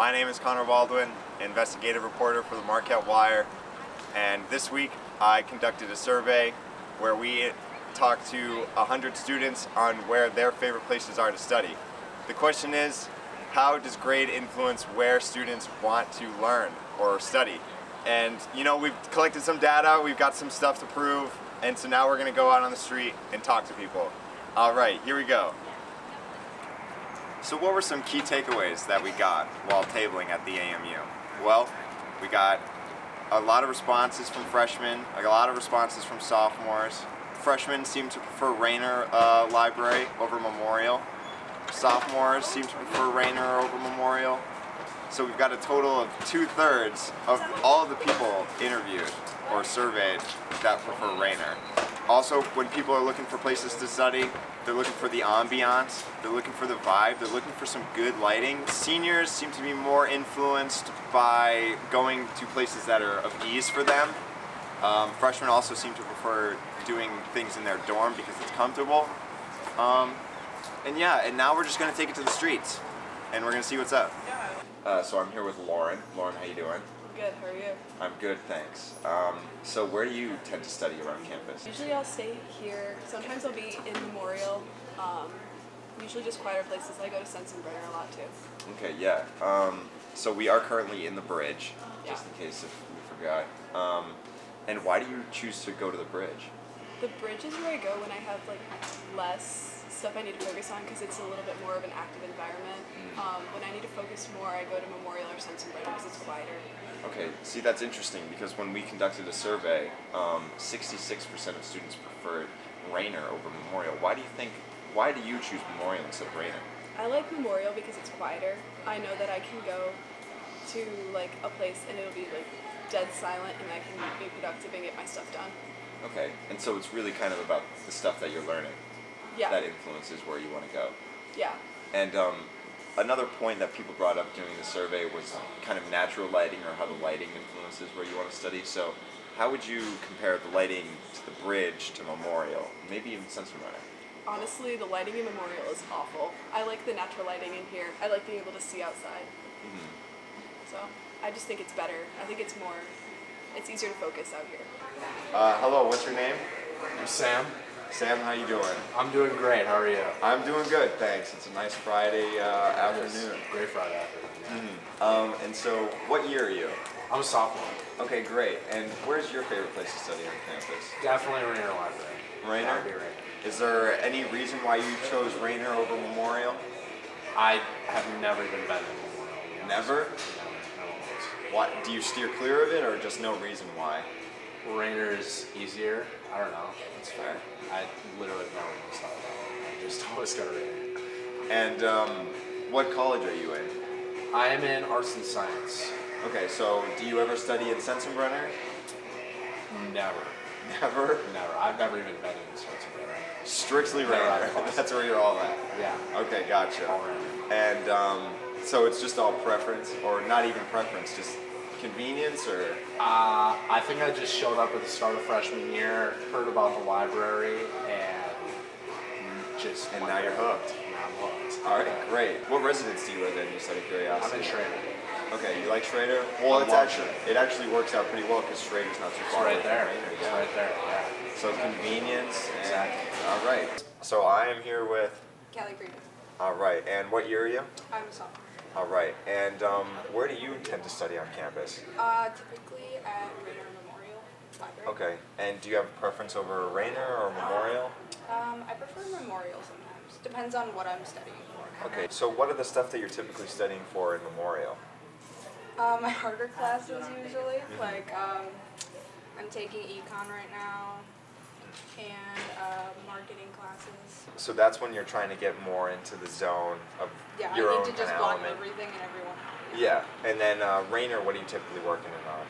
My name is Connor Baldwin, investigative reporter for the Marquette Wire, and this week I conducted a survey where we talked to 100 students on where their favorite places are to study. The question is, how does grade influence where students want to learn or study? And you know, we've collected some data, we've got some stuff to prove, and so now we're going to go out on the street and talk to people. All right, here we go. So what were some key takeaways that we got while tabling at the AMU? Well, we got a lot of responses from freshmen, a lot of responses from sophomores. Freshmen seem to prefer Rayner Library over Memorial. Sophomores seem to prefer Rayner over Memorial. So we've got a total of 2/3 of all of the people interviewed or surveyed that prefer Rayner. Also, when people are looking for places to study, they're looking for the ambiance, they're looking for the vibe, they're looking for some good lighting. Seniors seem to be more influenced by going to places that are of ease for them. Freshmen also seem to prefer doing things in their dorm because it's comfortable. And now we're just gonna take it to the streets and we're gonna see what's up. So I'm here with Lauren. Lauren, how you doing? Good, how are you? I'm good, thanks. So where do you tend to study around campus? Usually I'll stay here. Sometimes I'll be in Memorial. Usually just quieter places. I go to Sensenbrenner a lot too. Okay, yeah. So we are currently in the bridge, just in case if we forgot. And why do you choose to go to the bridge? The bridge is where I go when I have like less stuff I need to focus on because it's a little bit more of an active environment. When I need to focus more, I go to Memorial or Sensenbrenner because it's quieter. Okay, see, that's interesting because when we conducted a survey, 66% of students preferred Rayner over Memorial. Why do you choose Memorial instead of Rayner? I like Memorial because it's quieter. I know that I can go to like a place and it'll be like dead silent and I can be productive and get my stuff done. Okay, and so it's really kind of about the stuff that you're learning. Yeah. That influences where you want to go. Yeah. And another point that people brought up during the survey was kind of natural lighting or how the lighting influences where you want to study. So how would you compare the lighting to the bridge to Memorial, maybe even Sensenbrenner? Honestly, the lighting in Memorial is awful. I like the natural lighting in here. I like being able to see outside. So I just think it's better. I think it's easier to focus out here. Hello, what's your name? I'm Sam. Sam, how you doing? I'm doing great. How are you? I'm doing good, thanks. It's a nice Friday afternoon. Great Friday afternoon. And so, what year are you? I'm a sophomore. Okay, great. And where's your favorite place to study on campus? Definitely Rayner Library. Rayner? That would be Rayner. Is there any reason why you chose Rayner over Memorial? I have never even been in Memorial. Never? Never. What, do you steer clear of it, or just no reason why? Rayner is easier. I don't know. That's fair. I literally have never even thought about it. I just always go to Rayner. And what college are you in? I am in Arts and Science. Okay, so do you ever study in Sensenbrenner? Never. Never? Never. I've never even been in Sensenbrenner. Strictly Never Rayner. had a class. That's where you're all at. Yeah. Okay, gotcha. All Rayner. And so it's just all preference, or not even preference, just convenience, or? I think I just showed up at the start of freshman year, heard about the library, and just. And now you're hooked. Now I'm hooked. All right, great. What residence do you live in? Just out of curiosity. I'm in Schrader. Okay, you like Schrader? Well, I'm it actually works out pretty well because Schrader's not too far. Right away from there. Rayner, It's yeah. right there. Yeah. So convenience. And, Exactly. All right. So I am here with. Callie Green. All right. And what year are you? I'm a sophomore. All right. And where do you intend to study on campus? Typically at Rayner Memorial Library. Okay. And do you have a preference over Rayner or Memorial? I prefer Memorial sometimes. Depends on what I'm studying for. Okay. So what are the stuff that you're typically studying for in Memorial? My harder classes usually, like I'm taking econ right now, and marketing classes. So that's when you're trying to get more into the zone of Yeah, your I own need to just kind of block element. everything and everyone. Yeah. And then Rayner, what are you typically working in on?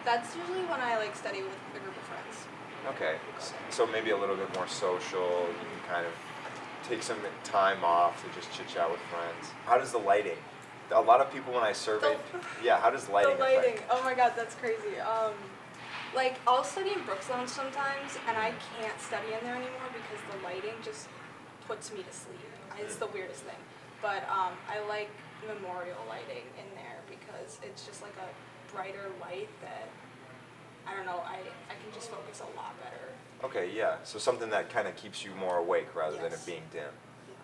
That's usually when I like study with a group of friends. Okay, so maybe a little bit more social, you can kind of take some time off to just chit chat with friends. How does the lighting? A lot of people when I surveyed, how does lighting The lighting, affect? oh my god, that's crazy. Like, I'll study in Brooks Lounge sometimes, and I can't study in there anymore because the lighting just puts me to sleep. It's the weirdest thing. but I like memorial lighting in there because it's just like a brighter light that, I don't know, I can just focus a lot better. Okay, yeah. So something that kind of keeps you more awake rather than it Yes. being dim.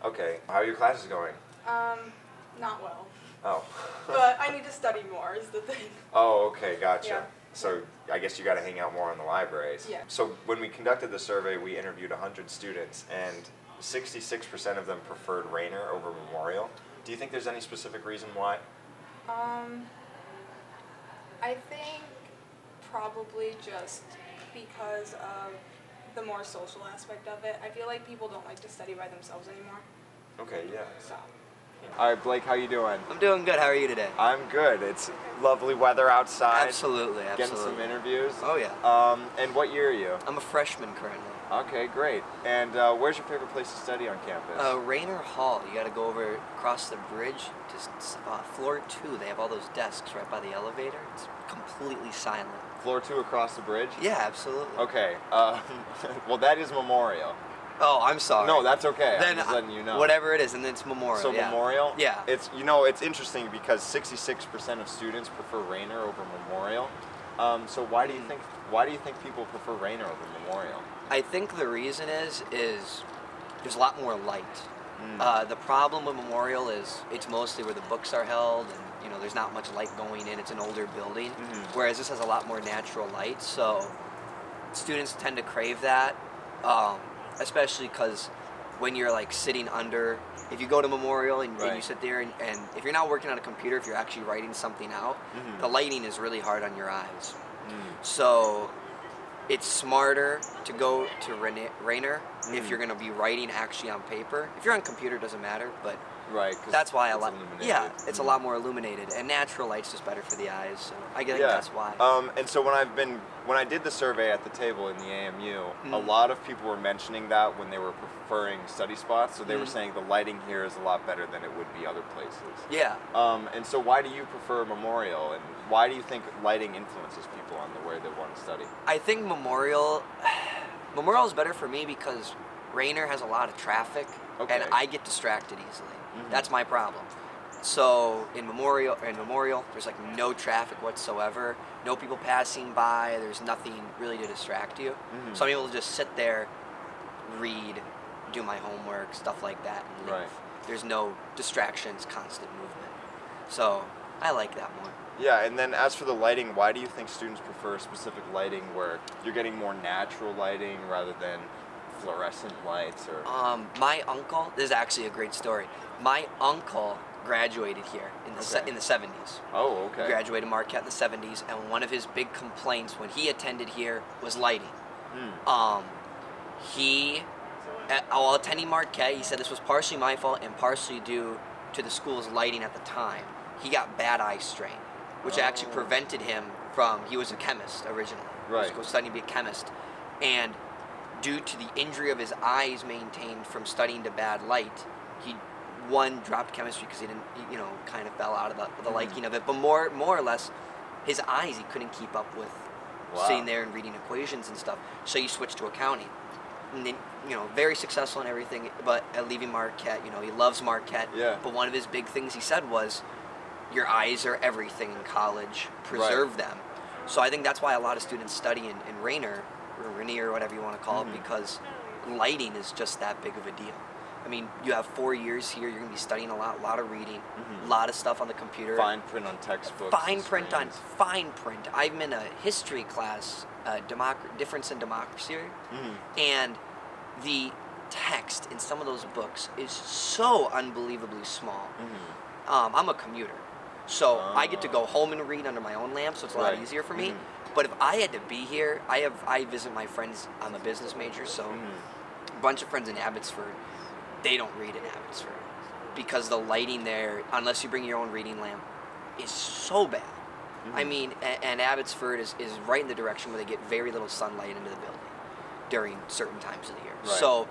Okay. How are your classes going? Not well. Oh. But I need to study more is the thing. Oh, okay, gotcha. Yeah. So I guess you got to hang out more in the libraries. Yeah. So when we conducted the survey, we interviewed 100 students, and 66% of them preferred Rayner over Memorial. Do you think there's any specific reason why? I think probably just because of the more social aspect of it. I feel like people don't like to study by themselves anymore. Okay, yeah. So, All right, Blake, how you doing? I'm doing good. How are you today? I'm good. It's lovely weather outside. Absolutely, Getting absolutely. some interviews. Oh yeah. And what year are you? I'm a freshman currently. Okay, great. And where's your favorite place to study on campus? Rayner Hall. You got to go over across the bridge, just floor 2. They have all those desks right by the elevator. It's completely silent. Floor 2 across the bridge? Yeah, absolutely. Okay. Well, that is Memorial. Oh, I'm sorry. No, that's okay. Then I'm just letting you know. Whatever it is, and then it's Memorial. So yeah. Memorial? Yeah. It's it's interesting because 66% of students prefer Rayner over Memorial. So why do you think people prefer Rayner over Memorial? I think the reason is there's a lot more light. The problem with Memorial is it's mostly where the books are held, and there's not much light going in. It's an older building, whereas this has a lot more natural light. So students tend to crave that, especially because when you're like sitting under, if you go to Memorial and you sit there and if you're not working on a computer, if you're actually writing something out, the lighting is really hard on your eyes. So it's smarter to go to Rayner if you're going to be writing actually on paper. If you're on computer, it doesn't matter, but Right. 'Cause that's why I it's like. illuminated. Yeah, it's a lot more illuminated, and natural light's just better for the eyes. So I think Yeah. that's why. And so when I did the survey at the table in the AMU, a lot of people were mentioning that when they were preferring study spots. So they were saying the lighting here is a lot better than it would be other places. Yeah. And so why do you prefer Memorial, and why do you think lighting influences people on the way they want to study? I think Memorial is better for me because Rayner has a lot of traffic, and I get distracted easily. That's my problem. So in Memorial, there's like no traffic whatsoever, no people passing by. There's nothing really to distract you. So I'm able to just sit there, read, do my homework, stuff like that, and leave. Right. There's no distractions, constant movement. So I like that more. Yeah, and then as for the lighting, why do you think students prefer specific lighting where you're getting more natural lighting rather than fluorescent lights? Or My uncle, this is actually a great story. My uncle graduated here in the in the 70s. Oh, okay. Graduated Marquette in the 70s, and one of his big complaints when he attended here was lighting. While attending Marquette, he said this was partially my fault and partially due to the school's lighting at the time. He got bad eye strain, which actually prevented him from. He was a chemist originally. Right. He was studying to be a chemist, and due to the injury of his eyes maintained from studying to bad light, he dropped chemistry because he didn't, kind of fell out of the liking of it. But more or less, his eyes he couldn't keep up with sitting there and reading equations and stuff. So he switched to accounting, and then very successful in everything. But at leaving Marquette, he loves Marquette. Yeah. But one of his big things he said was, "Your eyes are everything in college. Preserve them." So I think that's why a lot of students study in Rayner or Rainier, or whatever you want to call it, because lighting is just that big of a deal. I mean, you have 4 years here. You're going to be studying a lot of reading, a lot of stuff on the computer. Fine print on textbooks. Fine print. I'm in a history class, difference in democracy, and the text in some of those books is so unbelievably small. I'm a commuter, so I get to go home and read under my own lamp, so it's a lot easier for me. But if I had to be here, I visit my friends. I'm a business major, so a bunch of friends in Abbotsford. They don't read in Abbotsford because the lighting there, unless you bring your own reading lamp, is so bad. I mean, and Abbotsford is right in the direction where they get very little sunlight into the building during certain times of the year. So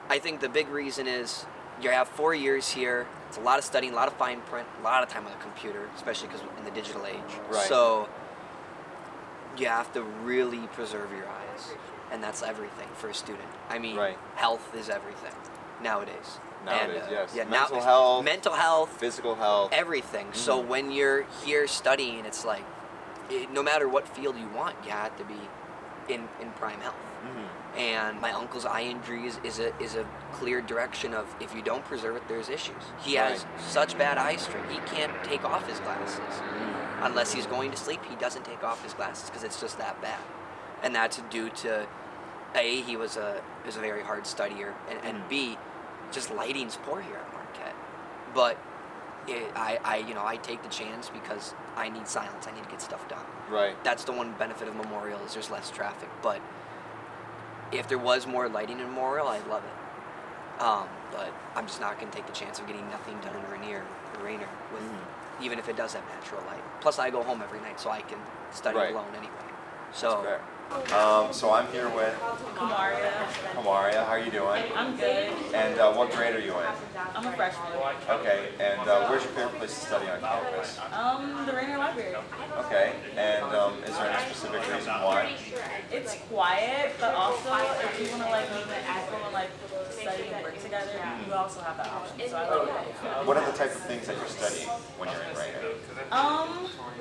I think the big reason is you have 4 years here. It's a lot of studying, a lot of fine print, a lot of time on the computer, especially because in the digital age. So you have to really preserve your eyes, and that's everything for a student. I mean, health is everything nowadays. Nowadays, yes. Yeah, Mental health, mental health, physical health, everything. So when you're here studying, it's like, no matter what field you want, you have to be in prime health. And my uncle's eye injuries is a clear direction of, if you don't preserve it, there's issues. He has such bad eye strain, he can't take off his glasses. Unless he's going to sleep, he doesn't take off his glasses because it's just that bad. And that's due to, A, he was a very hard studier, and B, just lighting's poor here at Marquette. But I take the chance because I need silence. I need to get stuff done. Right. That's the one benefit of Memorial, is there's less traffic. But if there was more lighting in Memorial, I'd love it. But I'm just not going to take the chance of getting nothing done in Rainier with, even if it does have natural light. Plus, I go home every night, so I can study alone anyway. So. Fair. So I'm here with Kamaria. Kamaria. How are you doing? I'm good. And what grade are you in? I'm a freshman. Okay. And where's your favorite place to study on campus? The Rainier Library. Okay. And is there any specific reason why? It's quiet, but also if you want to like meet people and like study and work together, you also have that option. So I like it. What are the type of things that you're studying when you're in Rainier?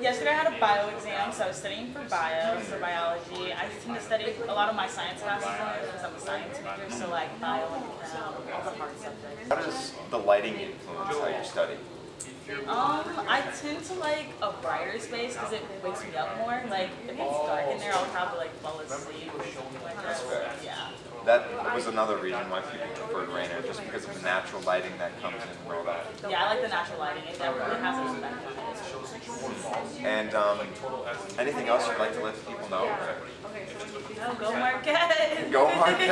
Yesterday I had a bio exam, so I was studying for bio, for biology. I tend to study a lot of my science classes because I'm a science major, so like bio and all the hard subjects. How does the lighting influence how you study? I tend to like a brighter space because it wakes me up more. Like if it's dark in there, I'll probably like fall asleep or something like that. That's fair. Yeah. That was another reason why people preferred Rainier, just because of the natural lighting that comes in and all that. Yeah, I like the natural lighting. It definitely has its benefits. And anything else you'd like to let the people know? Oh, go Marquette! Go Marquette!